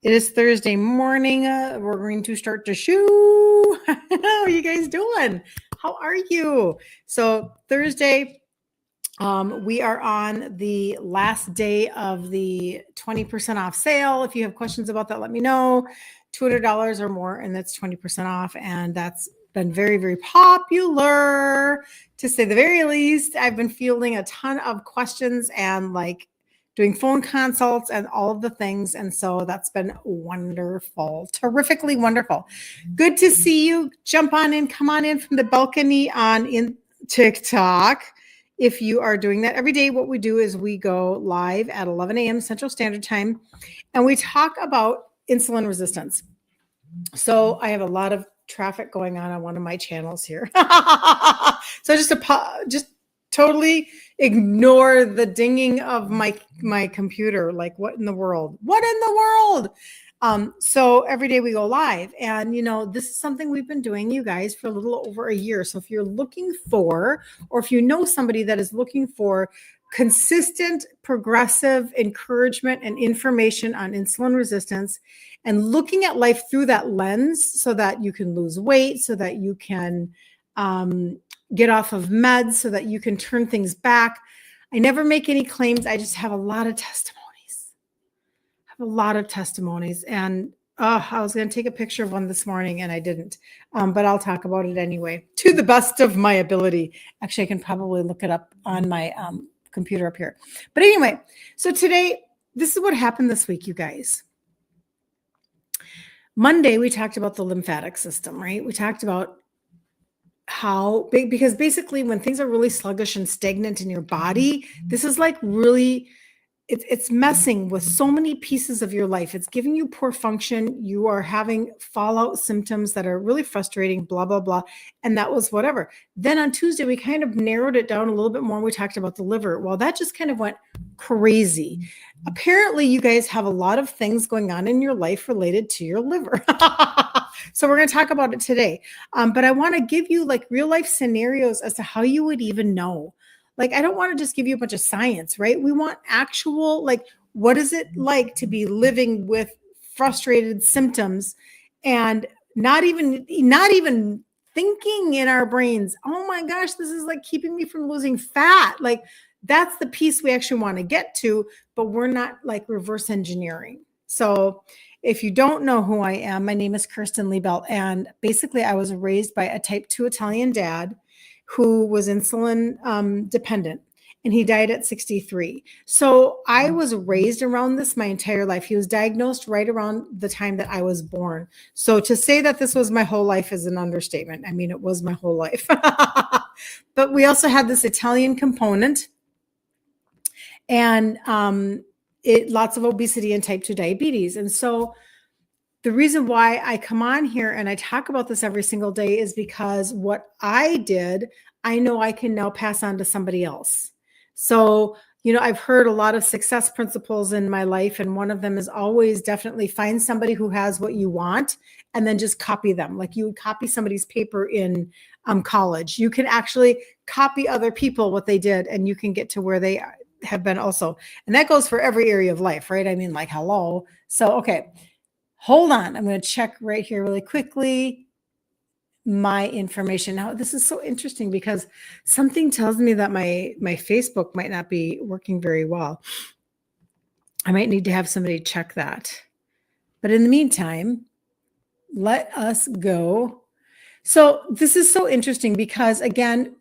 It is Thursday morning. We're going to start the show. How are you guys doing? How are you? So Thursday, we are on the last day of the 20% off sale. If you have questions about that, let me know. $200 or more, and that's 20% off. And that's been very, very popular, to say the very least. I've been fielding a ton of questions and doing phone consults and all of the things. And so that's been wonderful, terrifically wonderful. Good to see you. Jump on in, come on in from the balcony on in TikTok. If you are doing that every day, what we do is we go live at 11 a.m. Central Standard Time, and we talk about insulin resistance. So I have a lot of traffic going on one of my channels here. So just totally ignore the dinging of my computer. Like, what in the world? What in the world? So every day we go live, and this is something we've been doing, you guys, for a little over a year. So if you're looking for, or if you know somebody that is looking for consistent, progressive encouragement and information on insulin resistance, and looking at life through that lens so that you can lose weight, so that you can get off of meds, so that you can turn things back. I never make any claims. I just have a lot of testimonies. And I was going to take a picture of one this morning and I didn't, but I'll talk about it anyway, to the best of my ability. Actually, I can probably look it up on my computer up here. But anyway, so today, this is what happened this week, you guys. Monday, we talked about the lymphatic system, right? We talked about how big, because basically when things are really sluggish and stagnant in your body, this is like really, it's messing with so many pieces of your life. It's giving you poor function. You are having fallout symptoms that are really frustrating, blah, blah, blah. And that was whatever. Then on Tuesday, we kind of narrowed it down a little bit more. We talked about the liver. Well, that just kind of went crazy. Apparently, you guys have a lot of things going on in your life related to your liver. So we're going to talk about it today. But I want to give you real life scenarios as to how you would even know. I don't want to just give you a bunch of science, right? We want actual, what is it like to be living with frustrated symptoms and not even thinking in our brains, oh my gosh, this is keeping me from losing fat. That's the piece we actually want to get to, but we're not reverse engineering. So if you don't know who I am, my name is Kirsten Liebelt. And basically I was raised by a type 2 Italian dad who was insulin dependent, and he died at 63. So I was raised around this my entire life. He was diagnosed right around the time that I was born. So to say that this was my whole life is an understatement. I mean, it was my whole life. But we also had this Italian component, and lots of obesity and type 2 diabetes. And so the reason why I come on here and I talk about this every single day is because what I did, I know I can now pass on to somebody else. So, I've heard a lot of success principles in my life. And one of them is always definitely find somebody who has what you want and then just copy them. Like you would copy somebody's paper in college. You can actually copy other people, what they did, and you can get to where they have been also. And that goes for every area of life, right? I mean, hello. So, okay. Hold on. I'm going to check right here really quickly my information. Now, this is so interesting because something tells me that my Facebook might not be working very well. I might need to have somebody check that. But in the meantime, let us go. So this is so interesting because, again,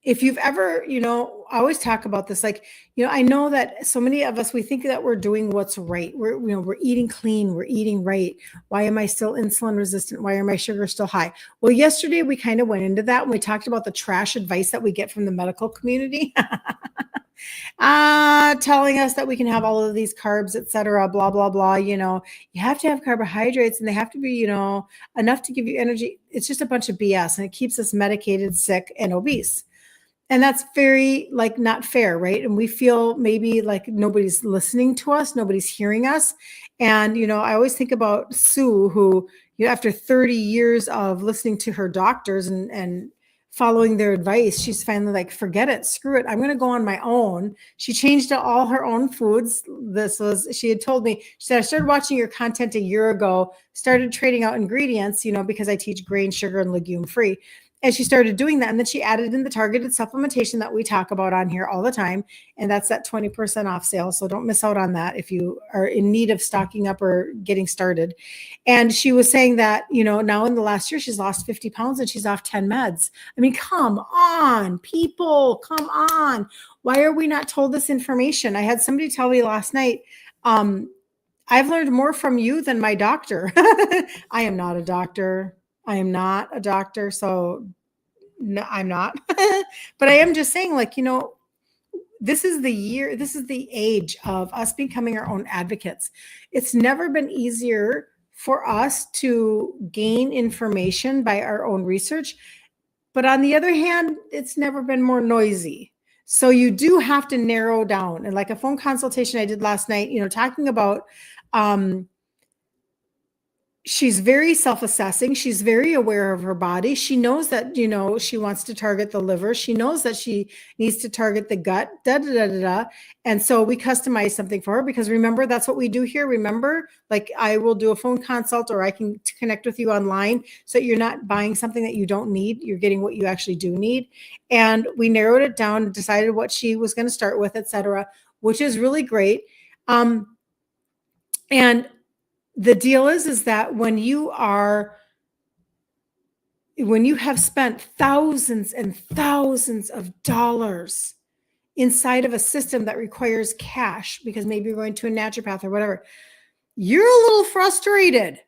if you've ever, I always talk about this, I know that so many of us, we think that we're doing what's right. We're eating clean, we're eating right. Why am I still insulin resistant? Why are my sugars still high? Well, yesterday we kind of went into that and we talked about the trash advice that we get from the medical community. Telling us that we can have all of these carbs, et cetera, blah, blah, blah. You have to have carbohydrates and they have to be, enough to give you energy. It's just a bunch of BS, and it keeps us medicated, sick, and obese. And that's very not fair, right? And we feel maybe nobody's listening to us, nobody's hearing us. And, I always think about Sue, who, after 30 years of listening to her doctors and following their advice, she's finally like, forget it, screw it, I'm going to go on my own. She changed all her own foods. She had told me, she said, I started watching your content a year ago, started trading out ingredients, because I teach grain, sugar, and legume free. And she started doing that. And then she added in the targeted supplementation that we talk about on here all the time. And that's that 20% off sale. So don't miss out on that if you are in need of stocking up or getting started. And she was saying that, now in the last year, she's lost 50 pounds and she's off 10 meds. I mean, come on, people, come on. Why are we not told this information? I had somebody tell me last night, I've learned more from you than my doctor. I am not a doctor. So no, I'm not. But I am just saying, this is the age of us becoming our own advocates. It's never been easier for us to gain information by our own research. But on the other hand, it's never been more noisy. So you do have to narrow down. And like a phone consultation I did last night, talking about, she's very self-assessing. She's very aware of her body. She knows that, she wants to target the liver. She knows that she needs to target the gut, And so we customize something for her because remember, that's what we do here. Remember, like I will do a phone consult or I can connect with you online so you're not buying something that you don't need. You're getting what you actually do need. And we narrowed it down, decided what she was going to start with, et cetera, which is really great. And the deal is that when you have spent thousands and thousands of dollars inside of a system that requires cash, because maybe you're going to a naturopath or whatever, you're a little frustrated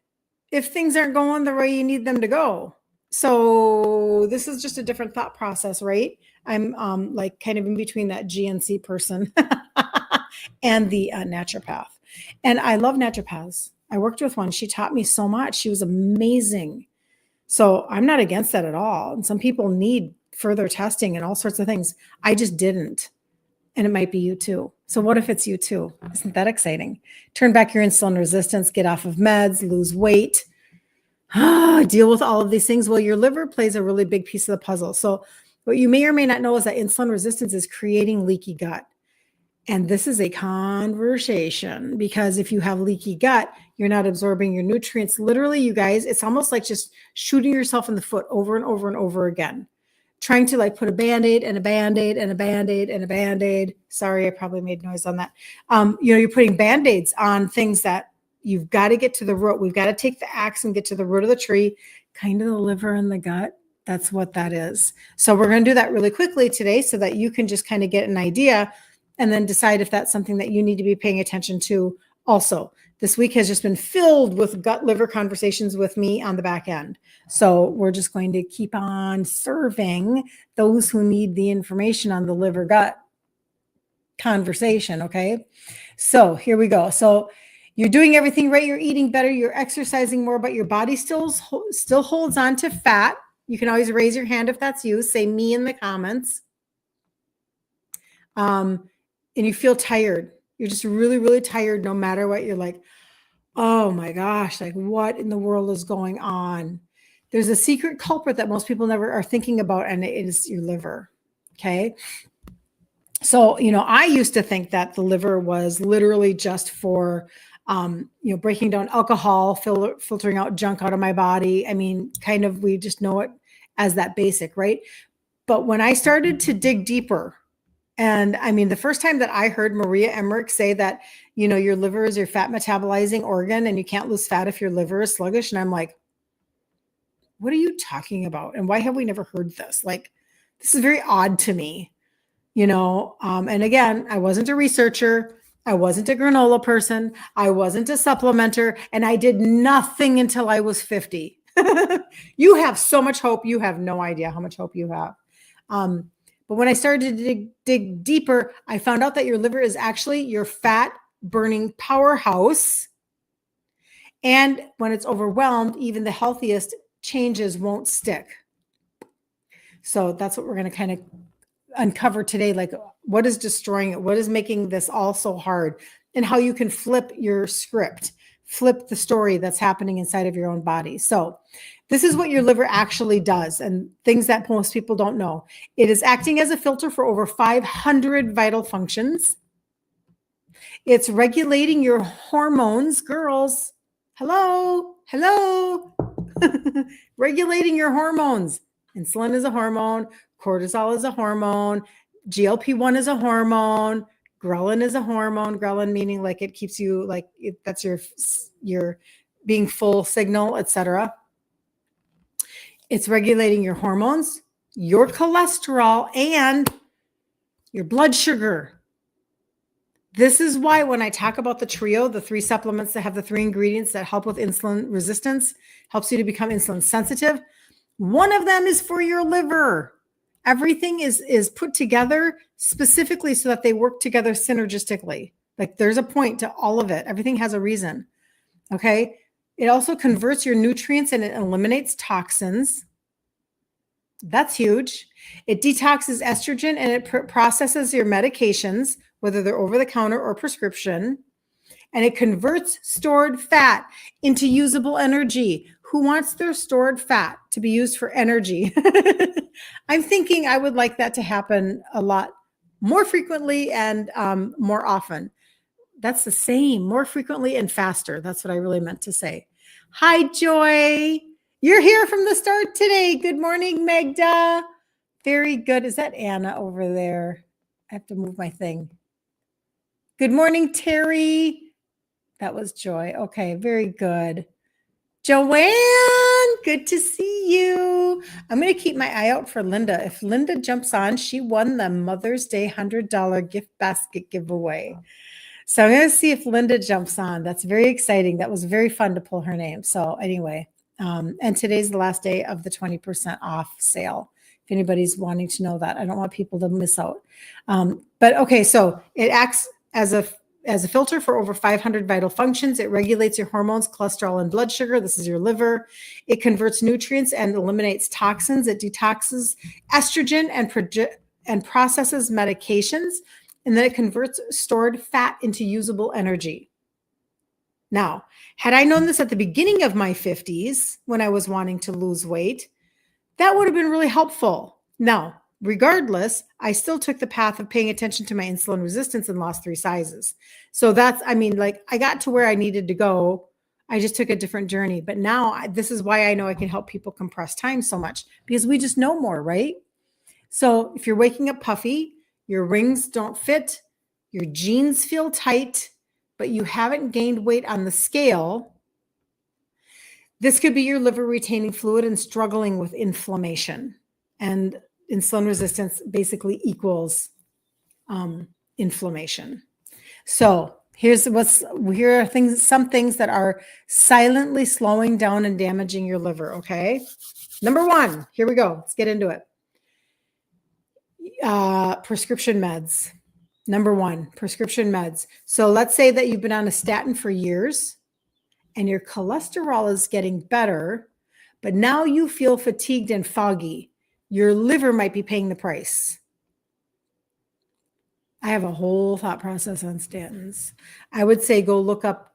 if things aren't going the way you need them to go. So this is just a different thought process, right? I'm like kind of in between that GNC person and the naturopath. And I love naturopaths. I worked with one. She taught me so much. She was amazing. So I'm not against that at all. And some people need further testing and all sorts of things. I just didn't. And it might be you too. So what if it's you too? Isn't that exciting? Turn back your insulin resistance, get off of meds, lose weight, deal with all of these things. Well, your liver plays a really big piece of the puzzle. So what you may or may not know is that insulin resistance is creating leaky gut. And this is a conversation because if you have leaky gut, you're not absorbing your nutrients. Literally, you guys, it's almost like just shooting yourself in the foot over and over and over again, trying to like put a Band-Aid and a Band-Aid and a Band-Aid and a Band-Aid. Sorry, I probably made noise on that. You're putting Band-Aids on things that you've got to get to the root. We've got to take the axe and get to the root of the tree, kind of the liver and the gut. That's what that is. So we're going to do that really quickly today so that you can just kind of get an idea and then decide if that's something that you need to be paying attention to also. This week has just been filled with gut liver conversations with me on the back end. So we're just going to keep on serving those who need the information on the liver gut conversation, okay? So here we go. So you're doing everything right. You're eating better. You're exercising more, but your body still holds on to fat. You can always raise your hand if that's you. Say me in the comments. And you feel tired. You're just really, really tired no matter what. You're like, oh my gosh, like what in the world is going on? There's a secret culprit that most people never are thinking about, and it is your liver, okay? So, I used to think that the liver was literally just for, breaking down alcohol, filtering out junk out of my body. I mean, kind of, we just know it as that basic, right? But when I started to dig deeper, and I mean, the first time that I heard Maria Emmerich say that, your liver is your fat metabolizing organ and you can't lose fat if your liver is sluggish. And I'm like, what are you talking about? And why have we never heard this? Like, this is very odd to me, and again, I wasn't a researcher. I wasn't a granola person. I wasn't a supplementer. And I did nothing until I was 50. You have so much hope. You have no idea how much hope you have. But when I started to dig deeper, I found out that your liver is actually your fat burning powerhouse. And when it's overwhelmed, even the healthiest changes won't stick. So that's what we're going to kind of uncover today. Like, what is destroying it? What is making this all so hard? And how you can flip your script, flip the story that's happening inside of your own body. So this is what your liver actually does, and things that most people don't know. It is acting as a filter for over 500 vital functions. It's regulating your hormones, girls. Hello. Regulating your hormones. Insulin is a hormone. Cortisol is a hormone. GLP-1 is a hormone. Ghrelin is a hormone. Ghrelin meaning like it keeps you like that's your being full signal, etc. It's regulating your hormones, your cholesterol, and your blood sugar. This is why when I talk about the trio, the 3 supplements that have the 3 ingredients that help with insulin resistance, helps you to become insulin sensitive, one of them is for your liver. Everything is put together specifically so that they work together synergistically. Like there's a point to all of it. Everything has a reason. Okay. It also converts your nutrients and it eliminates toxins. That's huge. It detoxes estrogen and it processes your medications, whether they're over the counter or prescription. And it converts stored fat into usable energy. Who wants their stored fat to be used for energy? I'm thinking I would like that to happen a lot more frequently and more often. That's the same, more frequently and faster. That's what I really meant to say. Hi, Joy. You're here from the start today. Good morning, Magda. Very good. Is that Anna over there? I have to move my thing. Good morning, Terry. That was Joy. Okay, very good. Joanne, good to see you. I'm going to keep my eye out for Linda. If Linda jumps on, she won the Mother's Day $100 gift basket giveaway. So I'm going to see if Linda jumps on. That's very exciting. That was very fun to pull her name. So anyway, and today's the last day of the 20% off sale. If anybody's wanting to know that, I don't want people to miss out. But okay, so it acts as a filter for over 500 vital functions. It regulates your hormones, cholesterol, and blood sugar. This is your liver. It converts nutrients and eliminates toxins. It detoxes estrogen and processes medications. And then it converts stored fat into usable energy. Now, had I known this at the beginning of my 50s, when I was wanting to lose weight, that would have been really helpful. Now, regardless, I still took the path of paying attention to my insulin resistance and lost 3 sizes. So that's, I mean, like I got to where I needed to go. I just took a different journey. But now this is why I know I can help people compress time so much, because we just know more, right? So if you're waking up puffy, your rings don't fit, your jeans feel tight, but you haven't gained weight on the scale, this could be your liver retaining fluid and struggling with inflammation. And insulin resistance basically equals inflammation. So here are some things that are silently slowing down and damaging your liver. Okay. Number 1, here we go. Let's get into it. Prescription meds. Number 1, prescription meds. So let's say that you've been on a statin for years and your cholesterol is getting better, but now you feel fatigued and foggy. Your liver might be paying the price. I have a whole thought process on statins. I would say go look up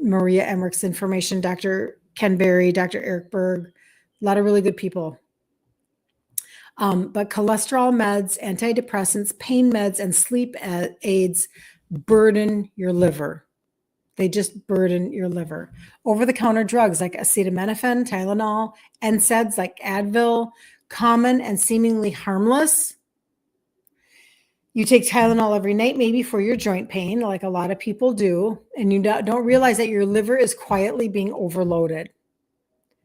Maria Emmerich's information, Dr. Ken Berry, Dr. Eric Berg, a lot of really good people. But cholesterol meds, antidepressants, pain meds, and sleep aids burden your liver. They just burden your liver. Over-the-counter drugs like acetaminophen, Tylenol, NSAIDs like Advil, common and seemingly harmless. You take Tylenol every night, maybe for your joint pain, like a lot of people do, and you don't realize that your liver is quietly being overloaded.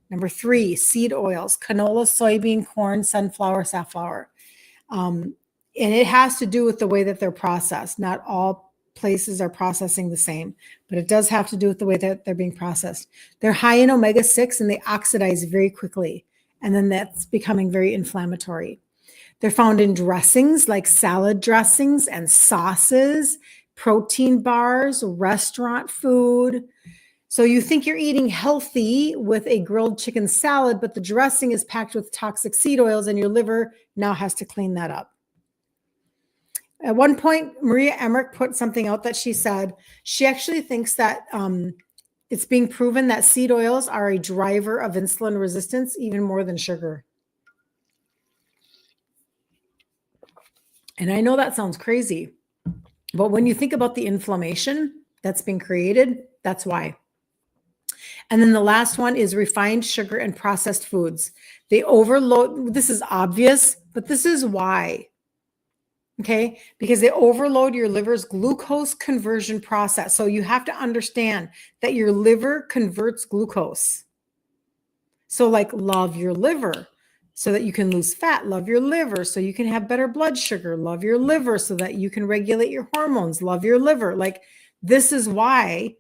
Number 3, seed oils, canola, soybean, corn, sunflower, safflower. And it has to do with the way that they're processed. Not all places are processing the same, but it does have to do with the way that they're being processed. They're high in omega-6 and they oxidize very quickly. And then that's becoming very inflammatory. They're found in dressings like salad dressings and sauces, protein bars, restaurant food. So you think you're eating healthy with a grilled chicken salad, but the dressing is packed with toxic seed oils and your liver now has to clean that up. At one point, Maria Emmerich put something out that she said she actually thinks that it's being proven that seed oils are a driver of insulin resistance even more than sugar. And I know that sounds crazy, but when you think about the inflammation that's been created, that's why. And then the last one is refined sugar and processed foods. They overload, this is obvious, but this is why. Okay, because they overload your liver's glucose conversion process. So you have to understand that your liver converts glucose. So, like, love your liver so that you can lose fat. Love your liver so you can have better blood sugar. Love your liver so that you can regulate your hormones. Love your liver. Like, this is why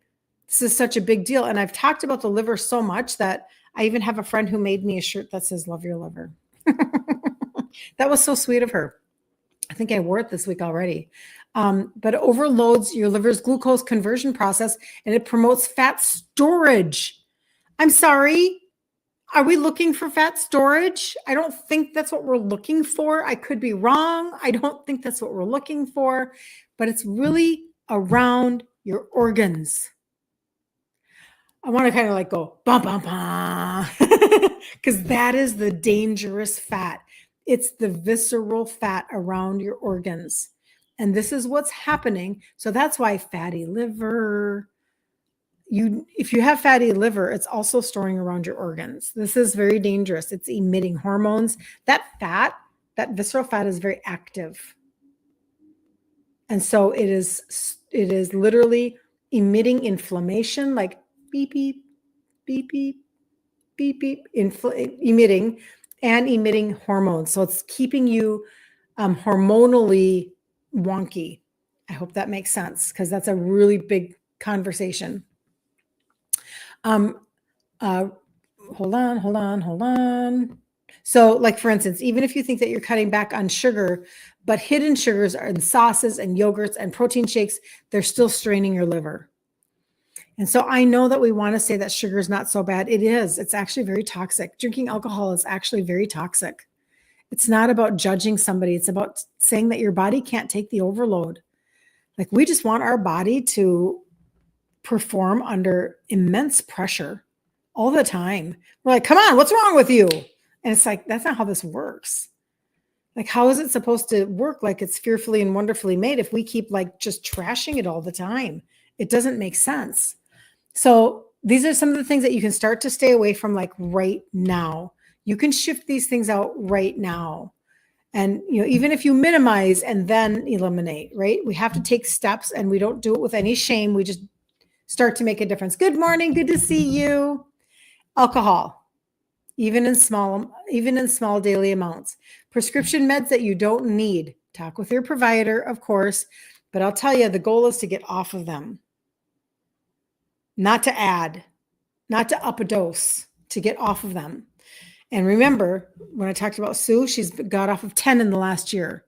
this is such a big deal. And I've talked about the liver so much that I even have a friend who made me a shirt that says, "Love your liver." That was so sweet of her. I think I wore it this week already. But it overloads your liver's glucose conversion process and it promotes fat storage. I'm sorry. Are we looking for fat storage? I don't think that's what we're looking for. I could be wrong. I don't think that's what we're looking for, but it's really around your organs. I want to kind of like go, bum, bum, bum, because that is the dangerous fat. It's the visceral fat around your organs. And this is what's happening. So that's why fatty liver, if you have fatty liver, it's also storing around your organs. This is very dangerous. It's emitting hormones. That fat, that visceral fat is very active. And so it is literally emitting inflammation, like beep, beep, beep, beep, beep, beep, emitting hormones. So it's keeping you hormonally wonky. I hope that makes sense because that's a really big conversation. Hold on. So, like, for instance, even if you think that you're cutting back on sugar, but hidden sugars are in sauces and yogurts and protein shakes, they're still straining your liver. And so I know that we want to say that sugar is not so bad. It is. It's actually very toxic. Drinking alcohol is actually very toxic. It's not about judging somebody. It's about saying that your body can't take the overload. Like, we just want our body to perform under immense pressure all the time. We're like, come on, what's wrong with you? And it's like, that's not how this works. Like, how is it supposed to work like it's fearfully and wonderfully made if we keep like just trashing it all the time? It doesn't make sense. So these are some of the things that you can start to stay away from, like, right now. You can shift these things out right now. And, even if you minimize and then eliminate, right? We have to take steps, and we don't do it with any shame. We just start to make a difference. Good morning. Good to see you. Alcohol, even in small daily amounts. Prescription meds that you don't need. Talk with your provider, of course, but I'll tell you, the goal is to get off of them. Not to add, not to up a dose, to get off of them. And remember, when I talked about Sue, she's got off of 10 in the last year,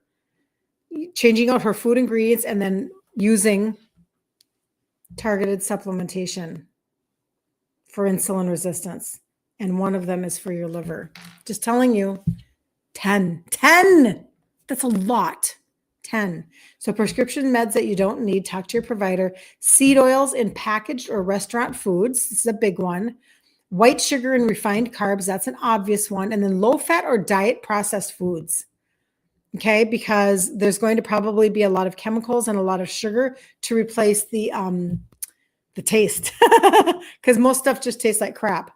changing out her food ingredients and then using targeted supplementation for insulin resistance. And one of them is for your liver. Just telling you, 10, that's a lot. 10. So prescription meds that you don't need, talk to your provider. Seed oils in packaged or restaurant foods. This is a big one. White sugar and refined carbs. That's an obvious one. And then low fat or diet processed foods. Okay. Because there's going to probably be a lot of chemicals and a lot of sugar to replace the taste. Because most stuff just tastes like crap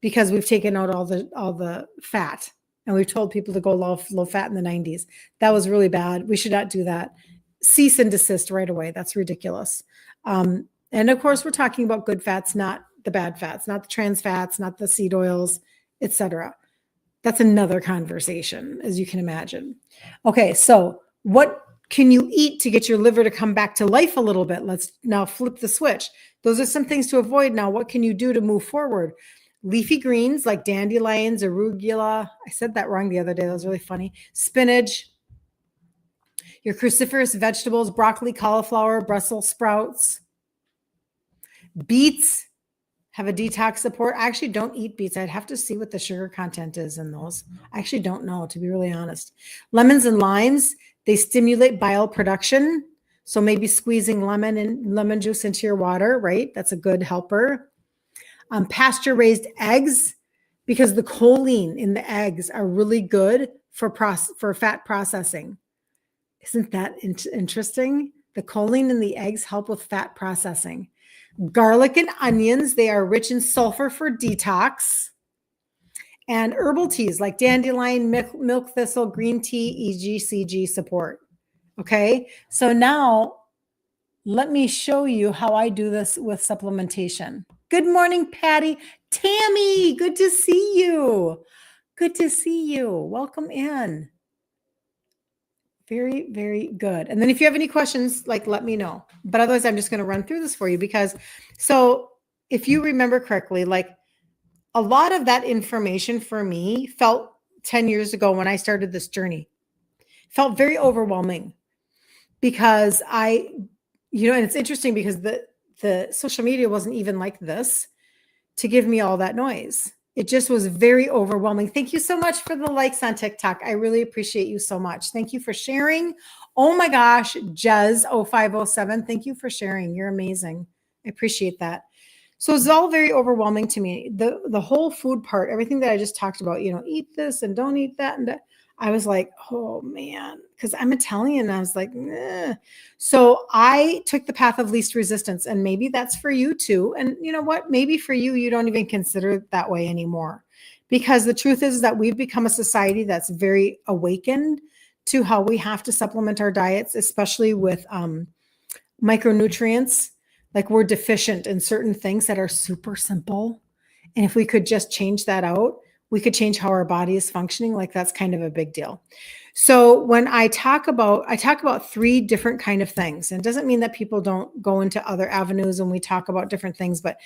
because we've taken out all the fat. And we've told people to go low fat in the 90s. That was really bad. We should not do that. Cease and desist right away. That's ridiculous. And of course, we're talking about good fats, not the bad fats, not the trans fats, not the seed oils, etc. That's another conversation, as you can imagine. Okay, so what can you eat to get your liver to come back to life a little bit? Let's now flip the switch. Those are some things to avoid. Now, what can you do to move forward? Leafy greens like dandelions, arugula. I said that wrong the other day. That was really funny. Spinach, your cruciferous vegetables, broccoli, cauliflower, Brussels sprouts. Beets have a detox support. I actually don't eat beets. I'd have to see what the sugar content is in those. I actually don't know, to be really honest. Lemons and limes, They stimulate bile production. So maybe squeezing lemon juice into your water, right? That's a good helper. Pasture raised eggs, because the choline in the eggs are really good for fat processing. Isn't that interesting? The choline in the eggs help with fat processing. Garlic and onions, they are rich in sulfur for detox. And herbal teas like dandelion, milk thistle, green tea, EGCG support. Okay, so now let me show you how I do this with supplementation. Good morning, Patty. Tammy, good to see you. Good to see you. Welcome in. Very, very good. And then if you have any questions, like let me know. But otherwise, I'm just going to run through this for you because, so if you remember correctly, like a lot of that information for me felt 10 years ago when I started this journey, felt very overwhelming because and it's interesting because the social media wasn't even like this to give me all that noise. It just was very overwhelming. Thank you so much for the likes on TikTok. I really appreciate you so much. Thank you for sharing. Oh my gosh, Jez0507, thank you for sharing. You're amazing. I appreciate that. So it's all very overwhelming to me. The whole food part, everything that I just talked about, eat this and don't eat that. And I was like, oh man, because I'm Italian. And I was like, nah. So I took the path of least resistance, and maybe that's for you too. And you know what? Maybe for you, you don't even consider it that way anymore, because the truth is that we've become a society that's very awakened to how we have to supplement our diets, especially with micronutrients. Like we're deficient in certain things that are super simple. And if we could just change that out, we could change how our body is functioning. Like that's kind of a big deal. So when I talk about three different kind of things, and it doesn't mean that people don't go into other avenues and we talk about different things, but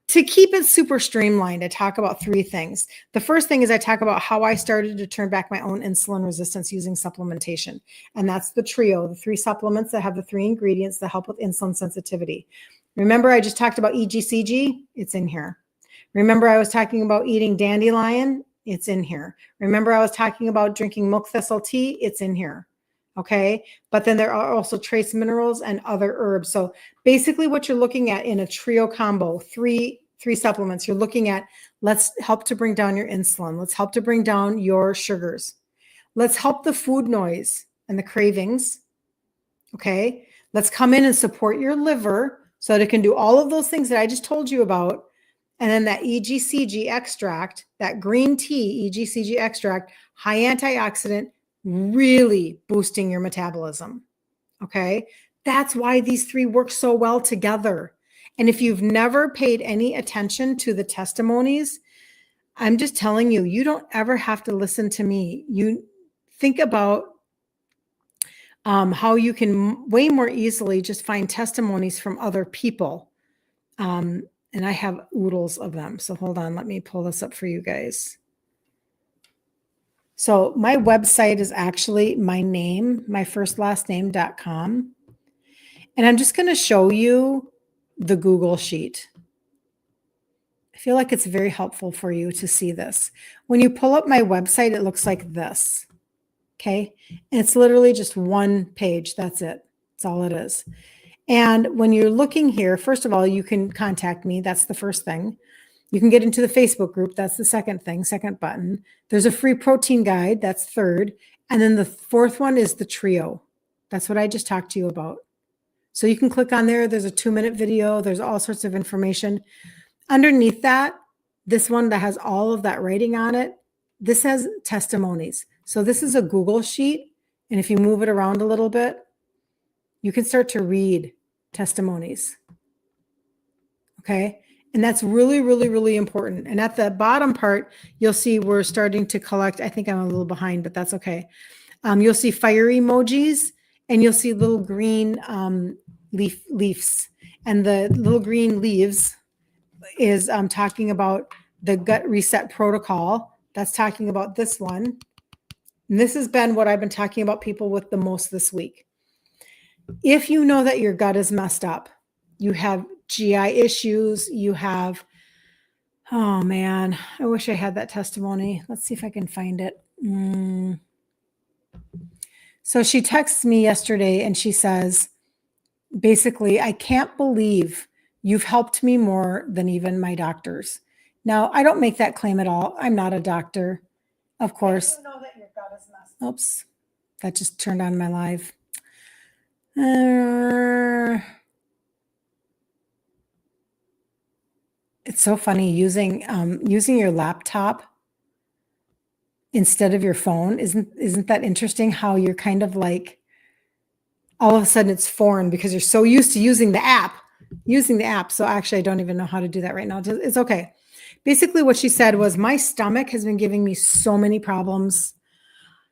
to keep it super streamlined, I talk about three things. The first thing is I talk about how I started to turn back my own insulin resistance using supplementation. And that's the trio, the three supplements that have the three ingredients that help with insulin sensitivity. Remember, I just talked about EGCG? It's in here. Remember, I was talking about eating dandelion? It's in here. Remember, I was talking about drinking milk thistle tea? It's in here. Okay. But then there are also trace minerals and other herbs. So basically what you're looking at in a trio combo, three supplements, you're looking at, let's help to bring down your insulin. Let's help to bring down your sugars. Let's help the food noise and the cravings. Okay. Let's come in and support your liver so that it can do all of those things that I just told you about. And then that EGCG extract, that green tea EGCG extract, high antioxidant, really boosting your metabolism. Okay. That's why these three work so well together. And if you've never paid any attention to the testimonies, I'm just telling you, you don't ever have to listen to me. You think about how you can way more easily just find testimonies from other people. And I have oodles of them. So hold on, let me pull this up for you guys. So my website is actually my name, my first last name.com. And I'm just going to show you the Google sheet. I feel like it's very helpful for you to see this. When you pull up my website, it looks like this. Okay. And it's literally just one page. That's it. That's all it is. And when you're looking here, first of all, you can contact me. That's the first thing. You can get into the Facebook group. That's the second thing, second button. There's a free protein guide. That's third. And then the fourth one is the trio. That's what I just talked to you about. So you can click on there. There's a 2-minute video. There's all sorts of information. Underneath that, this one that has all of that writing on it, this has testimonies. So this is a Google sheet. And if you move it around a little bit, you can start to read testimonies. Okay. And that's really, really, really important. And at the bottom part, you'll see we're starting to collect. I think I'm a little behind, but that's okay. You'll see fire emojis, and you'll see little green leaves. And the little green leaves is talking about the gut reset protocol. That's talking about this one. And this has been what I've been talking about people with the most this week. If you know that your gut is messed up, you have GI issues, you have, oh man, I wish I had that testimony. Let's see if I can find it. So she texts me yesterday and she says, basically, I can't believe you've helped me more than even my doctors. Now, I don't make that claim at all. I'm not a doctor, of course. Know that your gut is messed. Oops, that just turned on my live. It's so funny using your laptop instead of your phone. Isn't that interesting how you're kind of like all of a sudden it's foreign because you're so used to using the app. So actually I don't even know how to do that right now. It's okay. Basically what she said was my stomach has been giving me so many problems.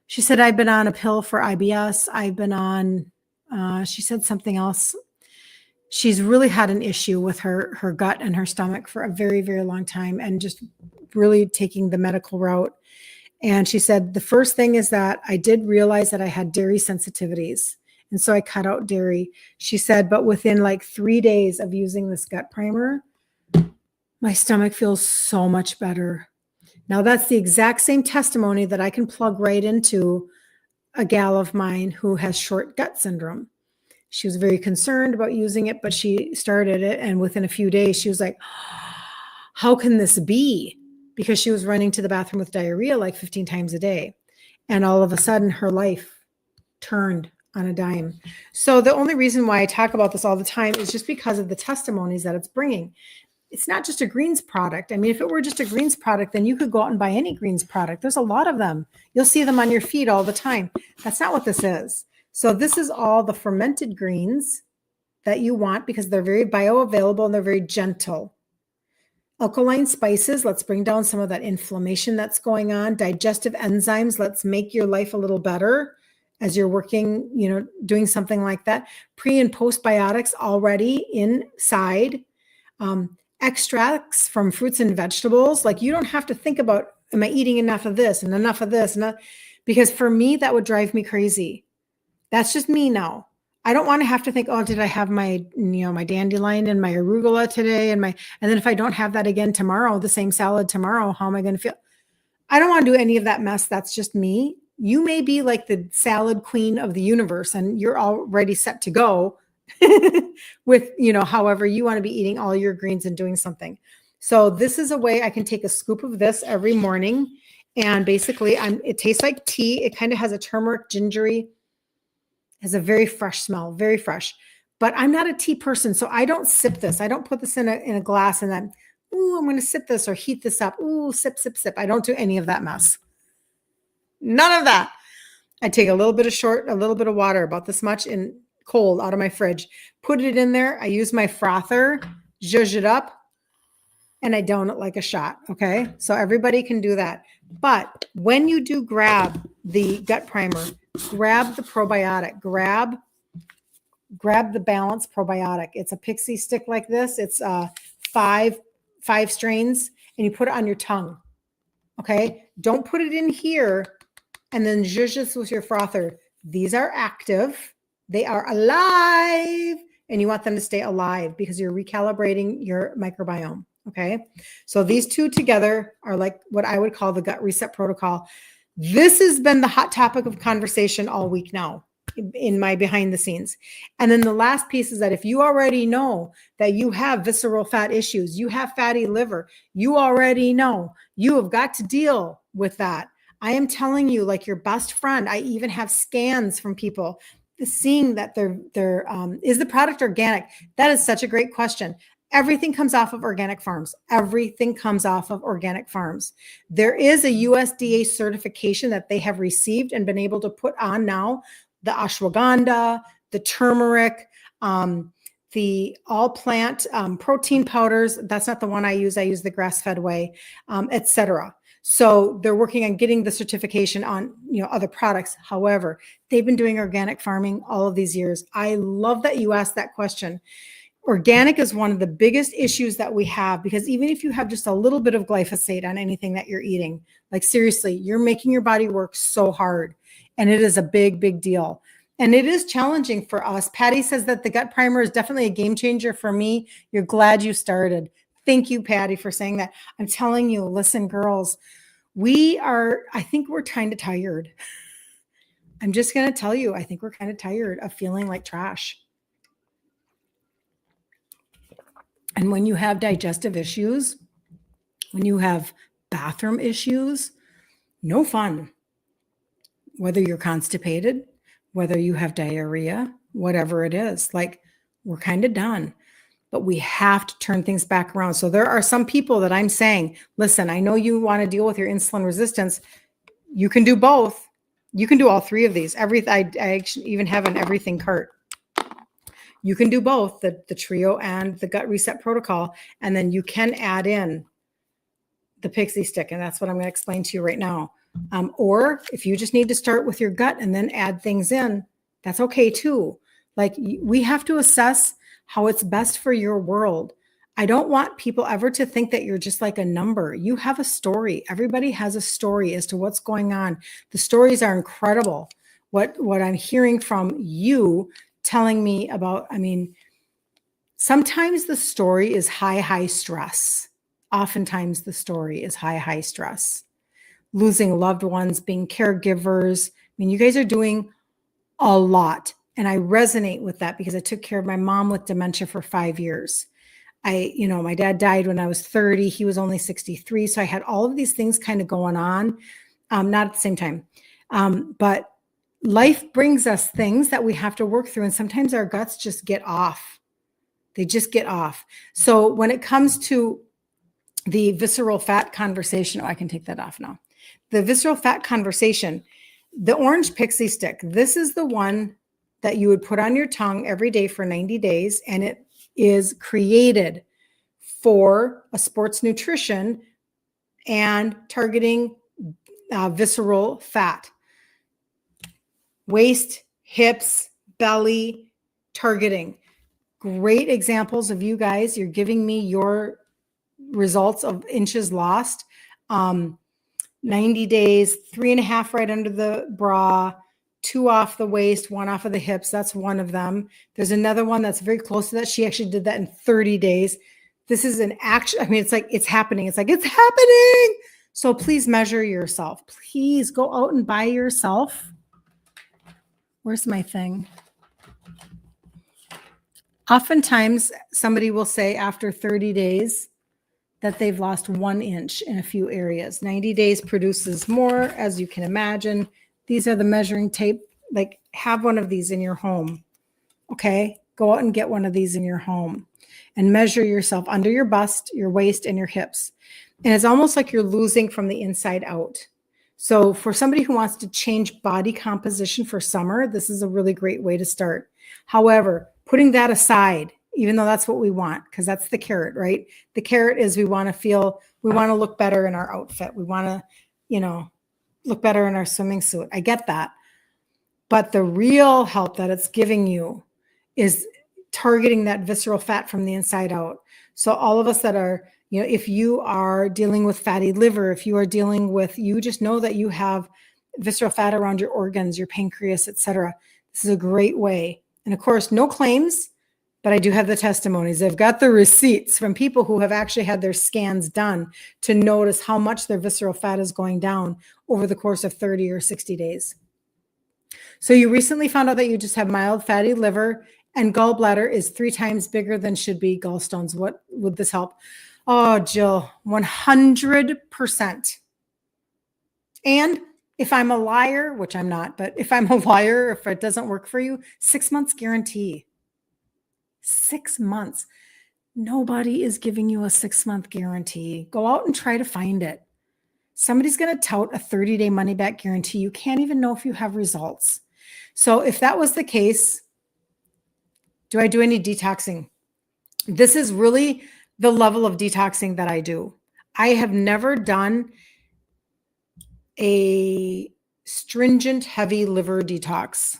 She said I've been on a pill for IBS. I've been on she said something else. She's really had an issue with her gut and her stomach for a very, very long time and just really taking the medical route. And she said, the first thing is that I did realize that I had dairy sensitivities. And so I cut out dairy. She said, but within like 3 days of using this gut primer, my stomach feels so much better. Now that's the exact same testimony that I can plug right into a gal of mine who has short gut syndrome. She was very concerned about using it, but she started it. And within a few days, she was like, how can this be? Because she was running to the bathroom with diarrhea like 15 times a day. And all of a sudden her life turned on a dime. So the only reason why I talk about this all the time is just because of the testimonies that it's bringing. It's not just a greens product. I mean, if it were just a greens product, then you could go out and buy any greens product. There's a lot of them. You'll see them on your feed all the time. That's not what this is. So this is all the fermented greens that you want because they're very bioavailable and they're very gentle. Alkaline spices, let's bring down some of that inflammation that's going on. Digestive enzymes, let's make your life a little better as you're working, doing something like that. Pre and postbiotics already inside. Extracts from fruits and vegetables. Like you don't have to think about, am I eating enough of this and enough of this? Because for me, that would drive me crazy. That's just me now. I don't want to have to think, oh, did I have my, my dandelion and my arugula today? And then if I don't have that again tomorrow, the same salad tomorrow, how am I going to feel? I don't want to do any of that mess. That's just me. You may be like the salad queen of the universe and you're already set to go with, however you want to be eating all your greens and doing something. So this is a way I can take a scoop of this every morning. And basically it tastes like tea. It kind of has a turmeric, gingery, has a very fresh smell, very fresh. But I'm not a tea person, so I don't sip this. I don't put this in a glass and then, ooh, I'm going to sip this or heat this up. Ooh, sip, sip, sip. I don't do any of that mess. None of that. I take a little bit of water, about this much in cold out of my fridge, put it in there. I use my frother, zhuzh it up, and I down it like a shot. Okay. So everybody can do that. But when you do grab the gut primer, grab the probiotic, grab the Balance probiotic. It's a pixie stick like this. It's five strains and you put it on your tongue. Okay. Don't put it in here and then zhuzh this with your frother. These are active. They are alive and you want them to stay alive because you're recalibrating your microbiome. Okay. So these two together are like what I would call the gut reset protocol. This has been the hot topic of conversation all week now in my behind the scenes. And then the last piece is that if you already know that you have visceral fat issues, you have fatty liver, you already know you have got to deal with that. I am telling you, like your best friend, I even have scans from people seeing that is the product organic? That is such a great question. Everything comes off of organic farms. Everything comes off of organic farms. There is a USDA certification that they have received and been able to put on now the ashwagandha, the turmeric, the all plant protein powders. That's not the one I use. I use the grass-fed whey, etc. So they're working on getting the certification on, other products. However, they've been doing organic farming all of these years. I love that you asked that question. Organic is one of the biggest issues that we have because even if you have just a little bit of glyphosate on anything that you're eating, like seriously, you're making your body work so hard and it is a big, big deal. And it is challenging for us. Patty says that the gut primer is definitely a game changer for me. You're glad you started. Thank you, Patty, for saying that. I'm telling you, listen, girls, I think we're kind of tired. I'm just going to tell you, I think we're kind of tired of feeling like trash. And when you have digestive issues, when you have bathroom issues, no fun. Whether you're constipated, whether you have diarrhea, whatever it is, like we're kind of done, but we have to turn things back around. So there are some people that I'm saying, listen, I know you want to deal with your insulin resistance. You can do both. You can do all three of these. I actually even have an everything cart. You can do both, the trio and the gut reset protocol. And then you can add in the pixie stick. And that's what I'm going to explain to you right now. Or if you just need to start with your gut and then add things in, that's okay too. Like we have to assess how it's best for your world. I don't want people ever to think that you're just like a number. You have a story. Everybody has a story as to what's going on. The stories are incredible. What I'm hearing from you telling me about, I mean, sometimes the story is high stress. Oftentimes the story is high stress. Losing loved ones, being caregivers. I mean, you guys are doing a lot. And I resonate with that because I took care of my mom with dementia for 5 years. My dad died when I was 30. He was only 63. So I had all of these things kind of going on, not at the same time. But life brings us things that we have to work through. And sometimes our guts just get off. They just get off. So when it comes to the visceral fat conversation, I can take that off now. The visceral fat conversation, the orange pixie stick, this is the one that you would put on your tongue every day for 90 days. And it is created for a sports nutrition and targeting visceral fat. Waist, hips, belly, targeting. Great examples of you guys. You're giving me your results of inches lost. 90 days, 3.5 right under the bra, 2 off the waist, 1 off of the hips. That's one of them. There's another one that's very close to that. She actually did that in 30 days. This is an action. I mean, it's like, it's happening. It's like, it's happening. So please measure yourself. Please go out and buy yourself. Where's my thing? Oftentimes somebody will say after 30 days that they've lost 1 inch in a few areas. 90 days produces more, as you can imagine. These are the measuring tape. Like, have one of these in your home. Okay? Go out and get one of these in your home and measure yourself under your bust, your waist, and your hips. And it's almost like you're losing from the inside out. So for somebody who wants to change body composition for summer, this is a really great way to start. However, putting that aside, even though that's what we want, because that's the carrot, right? The carrot is we want to look better in our outfit. We want to, look better in our swimming suit. I get that. But the real help that it's giving you is targeting that visceral fat from the inside out. So all of us that are, if you are dealing with fatty liver, if you are dealing with, you just know that you have visceral fat around your organs, your pancreas, etc. This is a great way. And of course, no claims, but I do have the testimonies. I've got the receipts from people who have actually had their scans done to notice how much their visceral fat is going down over the course of 30 or 60 days. So you recently found out that you just have mild fatty liver and gallbladder is 3 times bigger than should be gallstones. What would this help? Oh, Jill, 100%. And if I'm a liar, which I'm not, but if I'm a liar, if it doesn't work for you, 6 months guarantee. 6 months. Nobody is giving you a 6-month guarantee. Go out and try to find it. Somebody's going to tout a 30-day money back guarantee. You can't even know if you have results. So if that was the case, do I do any detoxing? This is really the level of detoxing that I do. I have never done a stringent, heavy liver detox.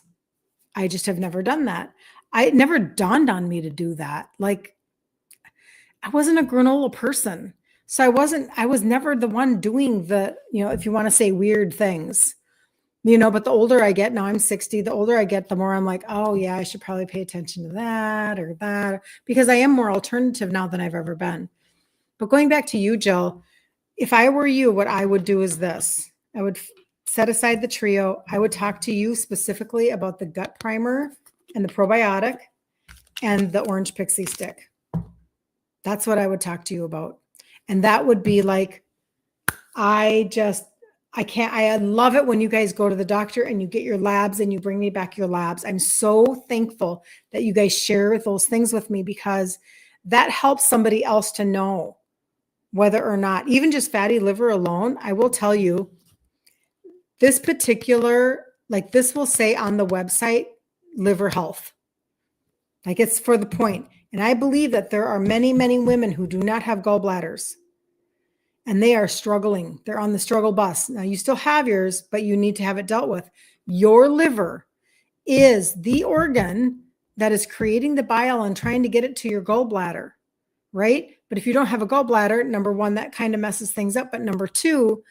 I just have never done that. It never dawned on me to do that. Like, I wasn't a granola person. So I was never the one doing the, if you want to say weird things, but the older I get, now I'm 60, the older I get, the more I'm like, oh yeah, I should probably pay attention to that or that, because I am more alternative now than I've ever been. But going back to you, Jill, if I were you, what I would do is this. I would set aside the trio. I would talk to you specifically about the gut primer and the probiotic and the orange pixie stick. That's what I would talk to you about. And that would be like, I love it when you guys go to the doctor and you get your labs and you bring me back your labs. I'm so thankful that you guys share those things with me, because that helps somebody else to know whether or not, even just fatty liver alone. I will tell you, this particular, like this will say on the website, liver health. Like it's for the point. And I believe that there are many, many women who do not have gallbladders and they are struggling. They're on the struggle bus. Now you still have yours, but you need to have it dealt with. Your liver is the organ that is creating the bile and trying to get it to your gallbladder, right? But if you don't have a gallbladder, number one, that kind of messes things up. But number two,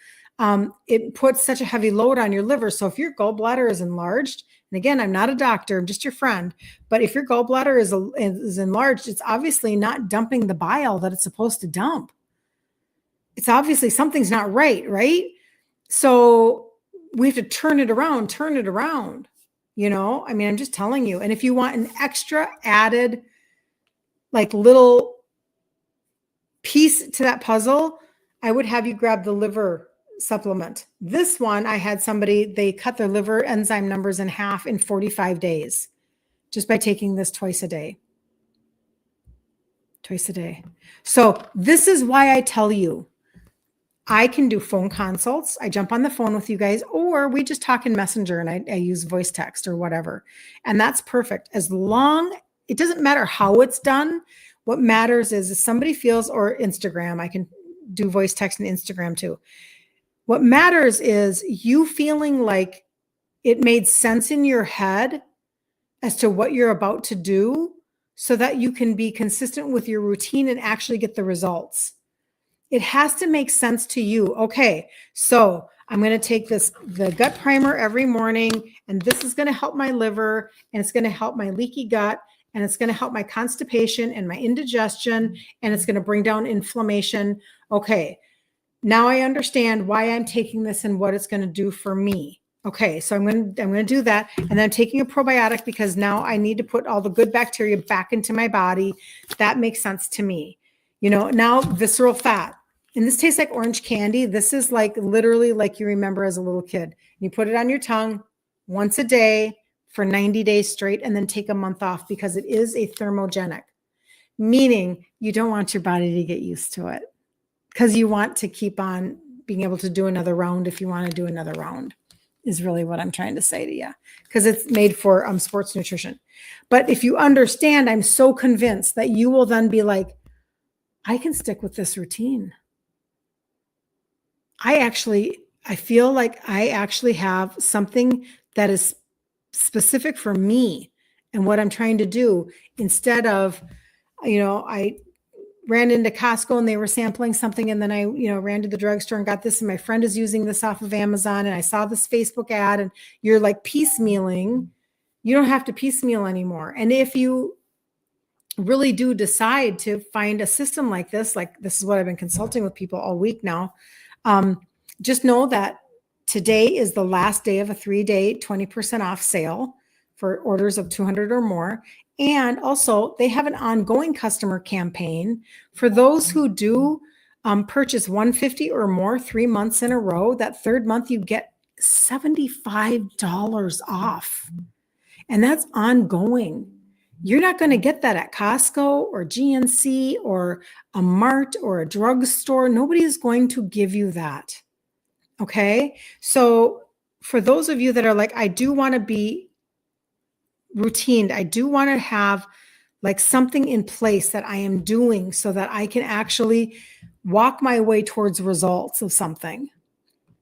it puts such a heavy load on your liver. So if your gallbladder is enlarged, and again, I'm not a doctor, I'm just your friend, but if your gallbladder is enlarged, it's obviously not dumping the bile that it's supposed to dump. It's obviously something's not right, right? So we have to turn it around, you know? I mean, I'm just telling you. And if you want an extra added, like little piece to that puzzle, I would have you grab the liver supplement. This one, I had somebody, they cut their liver enzyme numbers in half in 45 days just by taking this twice a day. So this is why I tell you, I can do phone consults. I jump on the phone with you guys, or we just talk in Messenger and I use voice text or whatever. And that's perfect. As long, it doesn't matter how it's done. What matters is if somebody feels, or Instagram, I can do voice text and Instagram too. What matters is you feeling like it made sense in your head as to what you're about to do so that you can be consistent with your routine and actually get the results. It has to make sense to you. Okay, so I'm going to take the gut primer every morning, and this is going to help my liver, and it's going to help my leaky gut, and it's going to help my constipation and my indigestion, and it's going to bring down inflammation. Okay, now I understand why I'm taking this and what it's going to do for me. Okay, so I'm going to do that. And then I'm taking a probiotic because now I need to put all the good bacteria back into my body. That makes sense to me. You know, now visceral fat. And this tastes like orange candy. This is like literally like you remember as a little kid. You put it on your tongue once a day for 90 days straight, and then take a month off because it is a thermogenic, meaning you don't want your body to get used to it because you want to keep on being able to do another round if you want to do another round, is really what I'm trying to say to you, because it's made for sports nutrition. But if you understand, I'm so convinced that you will then be like, I can stick with this routine. I feel like I actually have something that is specific for me and what I'm trying to do, instead of, I ran into Costco and they were sampling something. And then I, ran to the drugstore and got this, and my friend is using this off of Amazon, and I saw this Facebook ad, and you're like piecemealing. You don't have to piecemeal anymore. And if you really do decide to find a system like this is what I've been consulting with people all week now. Just know that today is the last day of a 3-day 20% off sale for orders of 200 or more. And also they have an ongoing customer campaign for those who do purchase $150 or more 3 months in a row. That third month, you get $75 off. And that's ongoing. You're not going to get that at Costco or GNC or a Mart or a drugstore. Nobody is going to give you that. Okay. So for those of you that are like, I do want to be routined, I do want to have like something in place that I am doing so that I can actually walk my way towards results of something.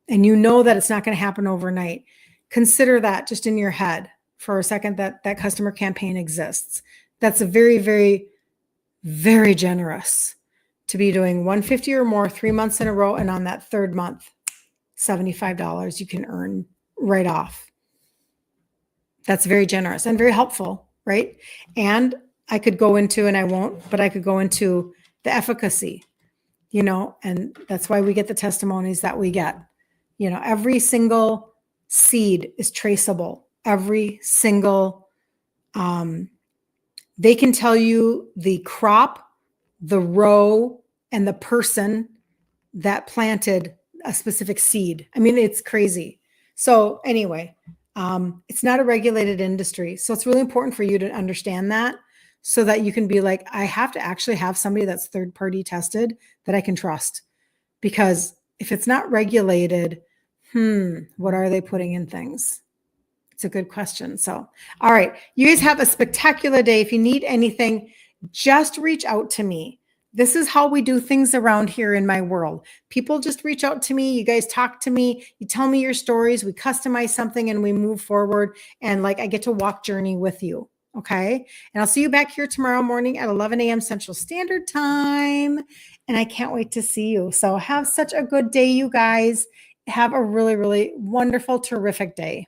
And you know that it's not going to happen overnight. Consider that just in your head for a second, that customer campaign exists. That's a very, very, very generous to be doing $150 or more 3 months in a row. And on that third month, $75 you can earn right off. That's very generous and very helpful, right? And I could go into, and I won't, but I could go into the efficacy, and that's why we get the testimonies that we get, every single seed is traceable. Every single, they can tell you the crop, the row, and the person that planted a specific seed. I mean, it's crazy. So anyway, it's not a regulated industry. So it's really important for you to understand that so that you can be like, I have to actually have somebody that's third party tested that I can trust. Because if it's not regulated, what are they putting in things? It's a good question. So, all right, you guys have a spectacular day. If you need anything, just reach out to me. This is how we do things around here in my world. People just reach out to me. You guys talk to me. You tell me your stories. We customize something and we move forward. And I get to walk journey with you. Okay. And I'll see you back here tomorrow morning at 11 a.m. Central Standard Time. And I can't wait to see you. So have such a good day, you guys. Have a really, really wonderful, terrific day.